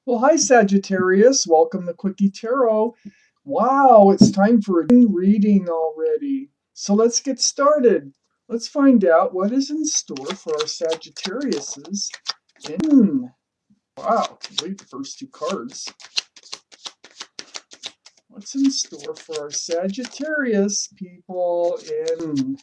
Well, hi Sagittarius. Welcome to Quickie Tarot. Wow, it's time for a new reading already. So let's get started. Let's find out what is in store for our Sagittariuses. Wow, can't believe the first two cards. What's in store for our Sagittarius people in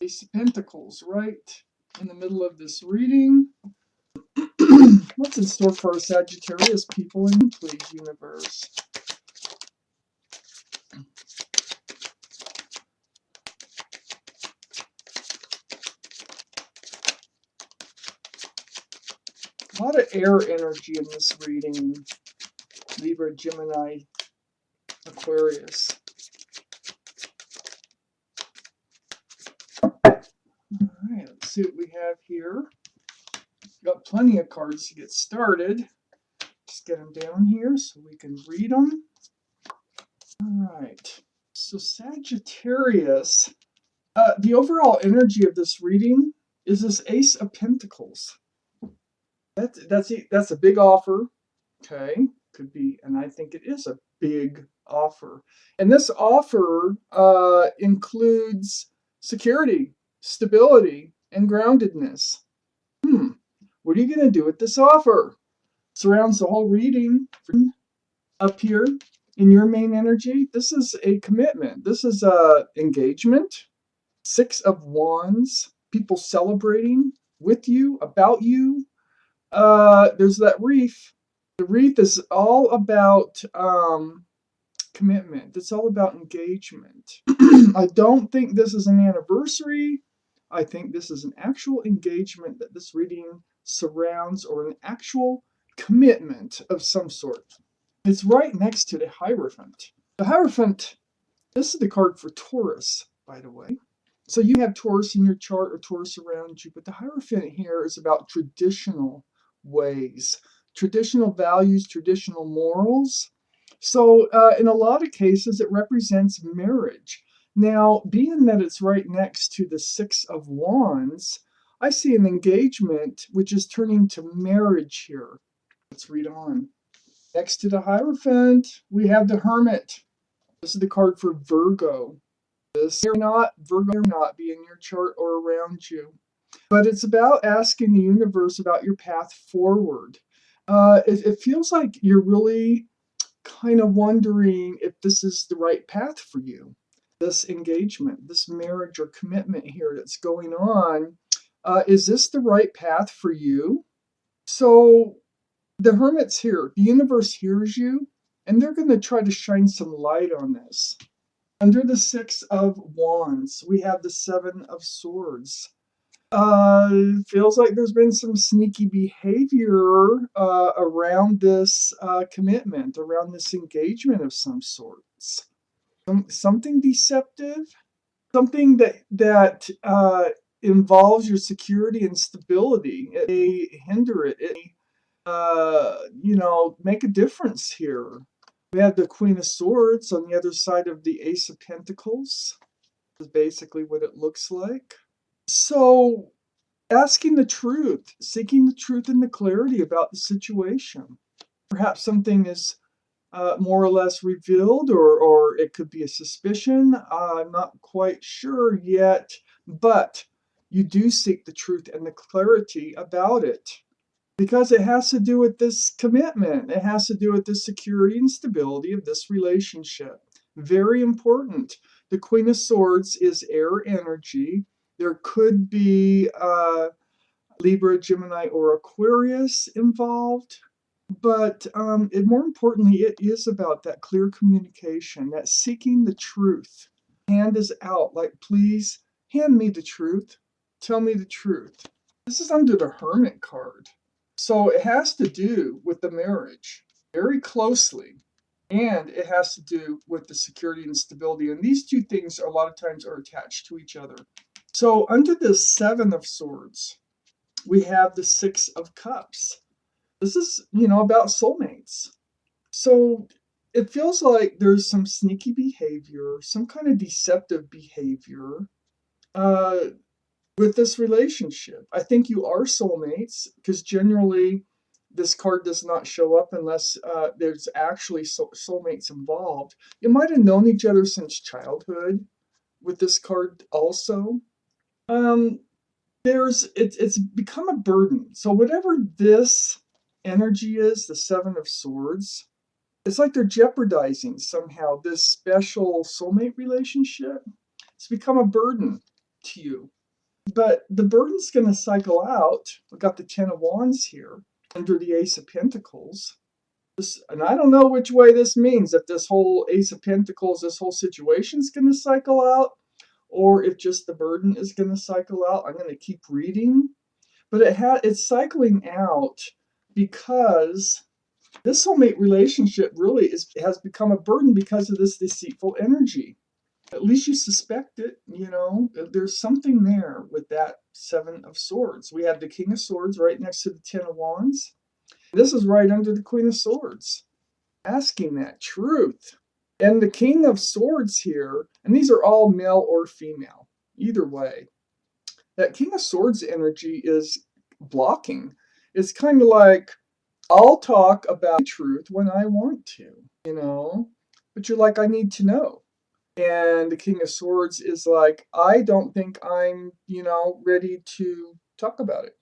Ace of Pentacles, right in the middle of this reading. What's in store for our Sagittarius people in, please, universe? A lot of air energy in this reading. Libra, Gemini, Aquarius. Alright, let's see what we have here. Got plenty of cards to get started. Just get them down here so we can read them. Alright, so Sagittarius, the overall energy of this reading is this Ace of Pentacles. That's a big offer. Okay, could be, and I think it is a big offer. And this offer includes security, stability, and groundedness. What are you going to do with this offer? Surrounds the whole reading. Up here in your main energy, this is a commitment. This is a engagement. Six of Wands, people celebrating with you, about you. There's that wreath. The wreath is all about commitment. It's all about engagement. I don't think this is an anniversary. I think this is an actual engagement that this reading surrounds, or an actual commitment of some sort. It's right next to the Hierophant. The Hierophant, this is the card for Taurus, by the way. So you have Taurus in your chart or Taurus around you, but the Hierophant here is about traditional ways, traditional values, traditional morals. So in a lot of cases, it represents marriage. Now, being that it's right next to the Six of Wands, I see an engagement which is turning to marriage here. Let's read on. Next to the Hierophant, we have the Hermit. This is the card for Virgo. Virgo may not be in your chart or around you. But it's about asking the universe about your path forward. It feels like you're really kind of wondering if this is the right path for you. This engagement, this marriage or commitment here that's going on, is this the right path for you? So the Hermit's here. The universe hears you, and they're going to try to shine some light on this. Under the Six of Wands, we have the Seven of Swords. Feels like there's been some sneaky behavior around this commitment, around this engagement of some sorts. Something deceptive, something that involves your security and stability. It may hinder it. It may, make a difference here. We have the Queen of Swords on the other side of the Ace of Pentacles. Is basically what it looks like. So, asking the truth, seeking the truth and the clarity about the situation. Perhaps something is more or less revealed, or it could be a suspicion. I'm not quite sure yet, but you do seek the truth and the clarity about it, because it has to do with this commitment. It has to do with the security and stability of this relationship. Very important. The Queen of Swords is air energy. There could be Libra, Gemini, or Aquarius involved. But more importantly, it is about that clear communication, that seeking the truth. Hand is out, like, please hand me the truth. Tell me the truth. This is under the Hermit card. So it has to do with the marriage very closely. And it has to do with the security and stability. And these two things a lot of times are attached to each other. So under the Seven of Swords, we have the Six of Cups. This is, about soulmates. So it feels like there's some sneaky behavior, some kind of deceptive behavior uh, with this relationship. I think you are soulmates because generally this card does not show up unless there's actually soulmates involved. You might have known each other since childhood with this card also. Um, it's become a burden. So whatever this energy is, the Seven of Swords, it's like they're jeopardizing somehow this special soulmate relationship. It's become a burden to you. But the burden's going to cycle out. We've got the Ten of Wands here under the Ace of Pentacles. And I don't know which way this means, if this whole Ace of Pentacles, this whole situation's going to cycle out, or if just the burden is going to cycle out. I'm going to keep reading. But it's cycling out because this soulmate relationship really has become a burden because of this deceitful energy. At least you suspect it, you know. There's something there with that Seven of Swords. We have the King of Swords right next to the Ten of Wands. This is right under the Queen of Swords, asking that truth. And the King of Swords here, and these are all male or female, either way. That King of Swords energy is blocking. It's kind of like, I'll talk about truth when I want to, you know, but you're like, I need to know. And the King of Swords is like, I don't think I'm, you know, ready to talk about it.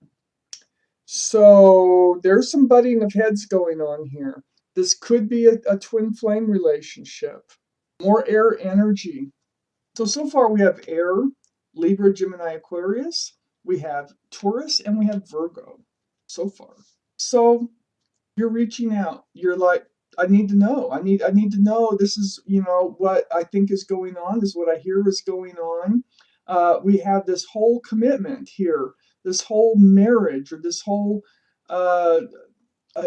So there's some butting of heads going on here. This could be a twin flame relationship. More air energy. So far we have air, Libra, Gemini, Aquarius. We have Taurus and we have Virgo so far. So you're reaching out. You're like, I need to know. I need to know. This is, you know, what I think is going on. This is what I hear is going on. We have this whole commitment here, this whole marriage, or this whole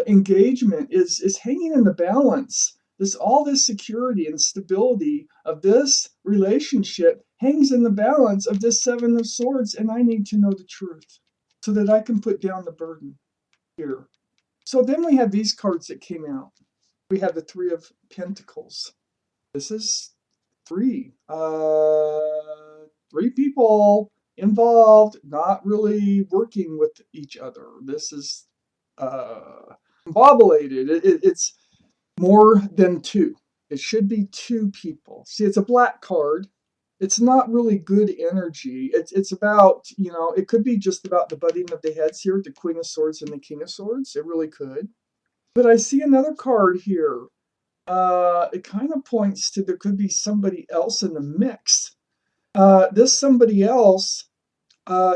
engagement is hanging in the balance. All this security and stability of this relationship hangs in the balance of this Seven of Swords, and I need to know the truth so that I can put down the burden here. So then we have these cards that came out. We have the Three of Pentacles. This is three. Three people involved, not really working with each other. This is combobulated. It's more than two. It should be two people. See, it's a black card. It's not really good energy. It's about, you know, it could be just about the butting of the heads here, the Queen of Swords and the King of Swords. It really could. But I see another card here. It kind of points to there could be somebody else in the mix. This somebody else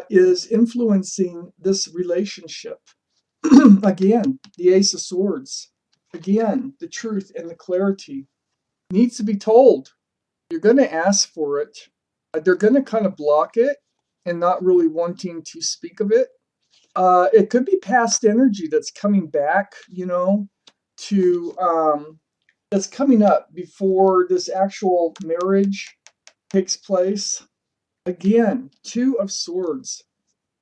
is influencing this relationship. Again, the Ace of Swords. Again, the truth and the clarity needs to be told. You're going to ask for it. They're going to kind of block it and not really wanting to speak of it. It could be past energy that's coming back, you know, that's coming up before this actual marriage takes place. Again, Two of Swords,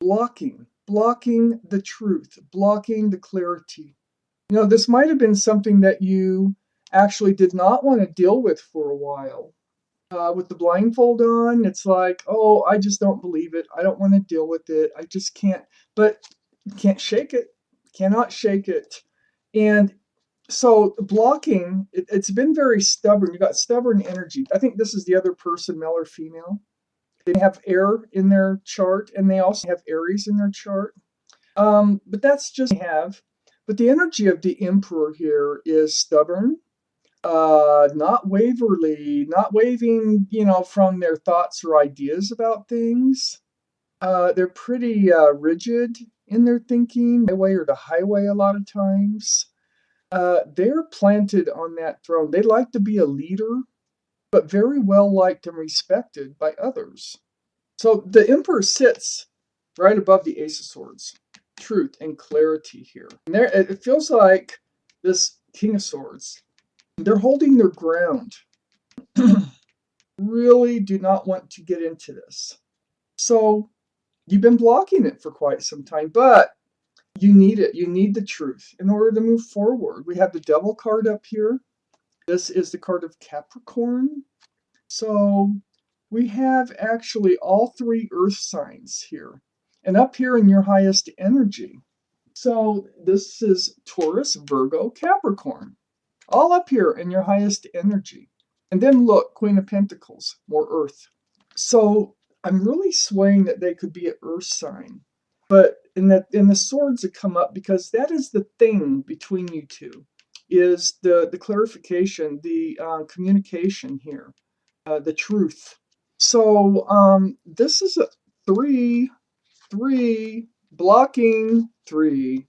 blocking the truth, blocking the clarity. You know, this might have been something that you actually did not want to deal with for a while. With the blindfold on, it's like, oh, I just don't believe it. I don't want to deal with it. I just can't. But you can't shake it. Cannot shake it. And so blocking, it's been very stubborn. You got stubborn energy. I think this is the other person, male or female. They have air in their chart, and they also have Aries in their chart. But that's just what they have. But the energy of the Emperor here is stubborn, not waverly, not waving, you know, from their thoughts or ideas about things. They're pretty rigid in their thinking, my way or the highway a lot of times. They're planted on that throne. They like to be a leader, but very well liked and respected by others. So the Emperor sits right above the Ace of Swords. Truth and clarity here. And there, it feels like this King of Swords, they're holding their ground. Really do not want to get into this. So you've been blocking it for quite some time, but you need it. You need the truth in order to move forward. We have the Devil card up here. This is the card of Capricorn. So we have actually all three earth signs here. And up here in your highest energy. So this is Taurus, Virgo, Capricorn. All up here in your highest energy. And then look, Queen of Pentacles, more earth. So I'm really swaying that they could be an earth sign. But in the swords that come up, because that is the thing between you two, is the clarification, the communication here, the truth. So this is a 3, 3, blocking 3.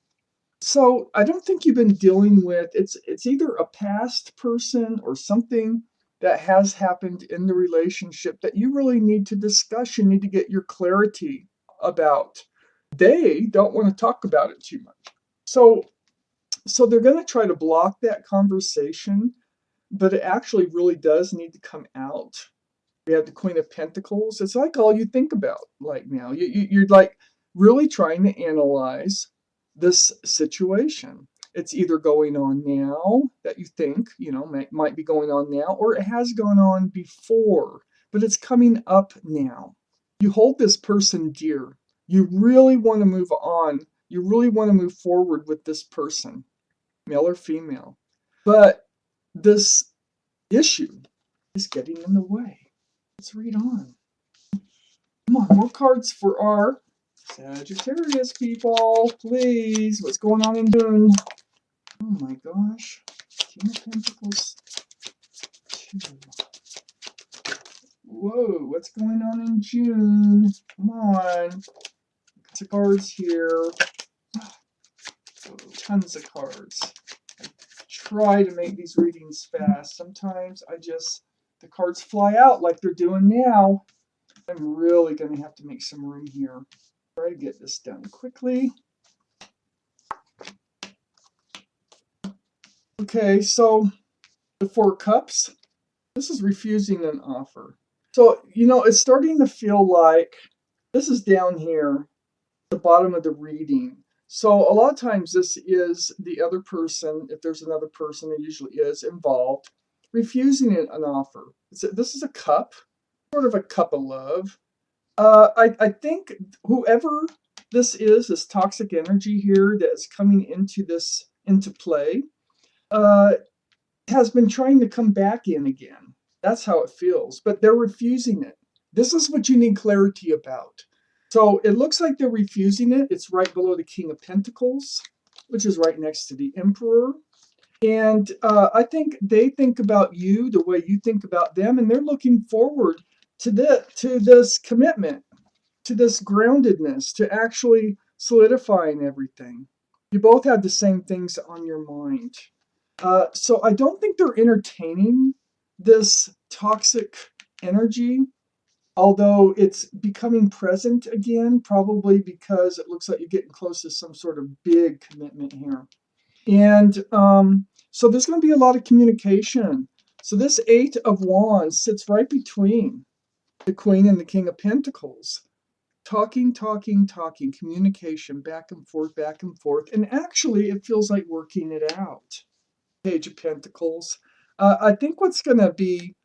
So I don't think you've been dealing with, it's either a past person or something that has happened in the relationship that you really need to discuss. You need to get your clarity about. They don't want to talk about it too much. So they're going to try to block that conversation, but it actually really does need to come out. We have the Queen of Pentacles. It's like all you think about like now. You're like really trying to analyze this situation. It's either going on now that you think, might be going on now, or it has gone on before, but it's coming up now. You hold this person dear. You really want to move on. You really want to move forward with this person, male or female. But this issue is getting in the way. Let's read on. Come on, more cards for our Sagittarius people, please. What's going on in June? Oh my gosh. King of Pentacles 2. Whoa, what's going on in June? Come on. Lots of cards here. Oh, tons of cards. I try to make these readings fast. Sometimes the cards fly out like they're doing now. I'm really going to have to make some room here. Try to get this done quickly. Okay, so the 4 Cups. This is refusing an offer. So, it's starting to feel like this is down here, the bottom of the reading. So a lot of times this is the other person, if there's another person, it usually is involved, refusing an offer. This is a cup, sort of a cup of love. I think whoever this toxic energy here that is coming into play, has been trying to come back in again. That's how it feels, but they're refusing it. This is what you need clarity about. So it looks like they're refusing it. It's right below the King of Pentacles, which is right next to the Emperor. And I think they think about you the way you think about them, and they're looking forward to this commitment, to this groundedness, to actually solidifying everything. You both have the same things on your mind. So I don't think they're entertaining this toxic energy, although it's becoming present again, probably because it looks like you're getting close to some sort of big commitment here. And so there's going to be a lot of communication. So this 8 of Wands sits right between the Queen and the King of Pentacles. Talking, communication, back and forth. And actually, it feels like working it out. Page of Pentacles. I think what's going to be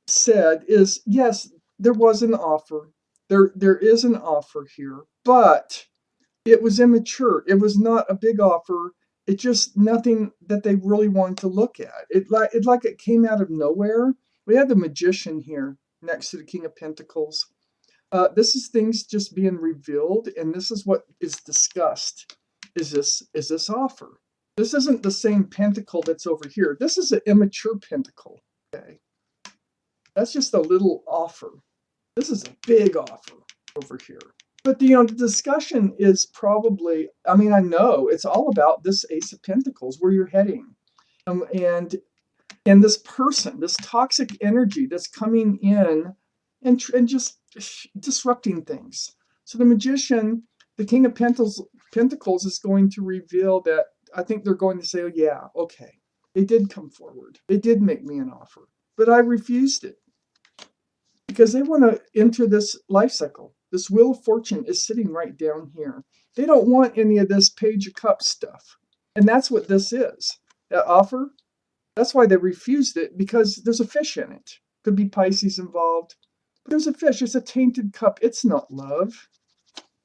said is, yes, there was an offer. There is an offer here, but it was immature. It was not a big offer. It's just nothing that they really wanted to look at. It came out of nowhere. We have the Magician here next to the King of Pentacles. This is things just being revealed, and this is what is discussed. Is this offer? This isn't the same pentacle that's over here. This is an immature pentacle. Okay, that's just a little offer. This is a big offer over here. But the discussion is probably, I know it's all about this Ace of Pentacles, where you're heading, and this person, this toxic energy that's coming in and just disrupting things. So the Magician, the King of Pentacles, is going to reveal that. I think they're going to say, oh, yeah, okay, they did come forward. They did make me an offer, but I refused it because they want to enter this life cycle. This Wheel of Fortune is sitting right down here. They don't want any of this Page of Cups stuff. And that's what this is. That offer, That's why they refused it, because there's a fish in it. Could be Pisces involved. But there's a fish. It's a tainted cup. It's not love.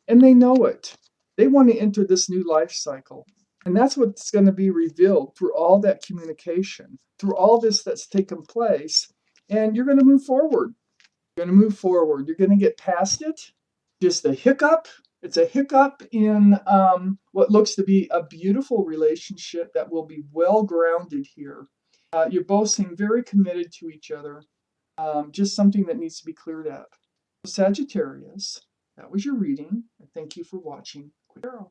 And they know it. They want to enter this new life cycle. And that's what's going to be revealed through all that communication, through all this that's taken place. And you're going to move forward. You're going to move forward. You're going to get past it. Just a hiccup. It's a hiccup in what looks to be a beautiful relationship that will be well grounded here. You both seem very committed to each other. Just something that needs to be cleared up. Sagittarius, that was your reading. Thank you for watching. Quick Arrow.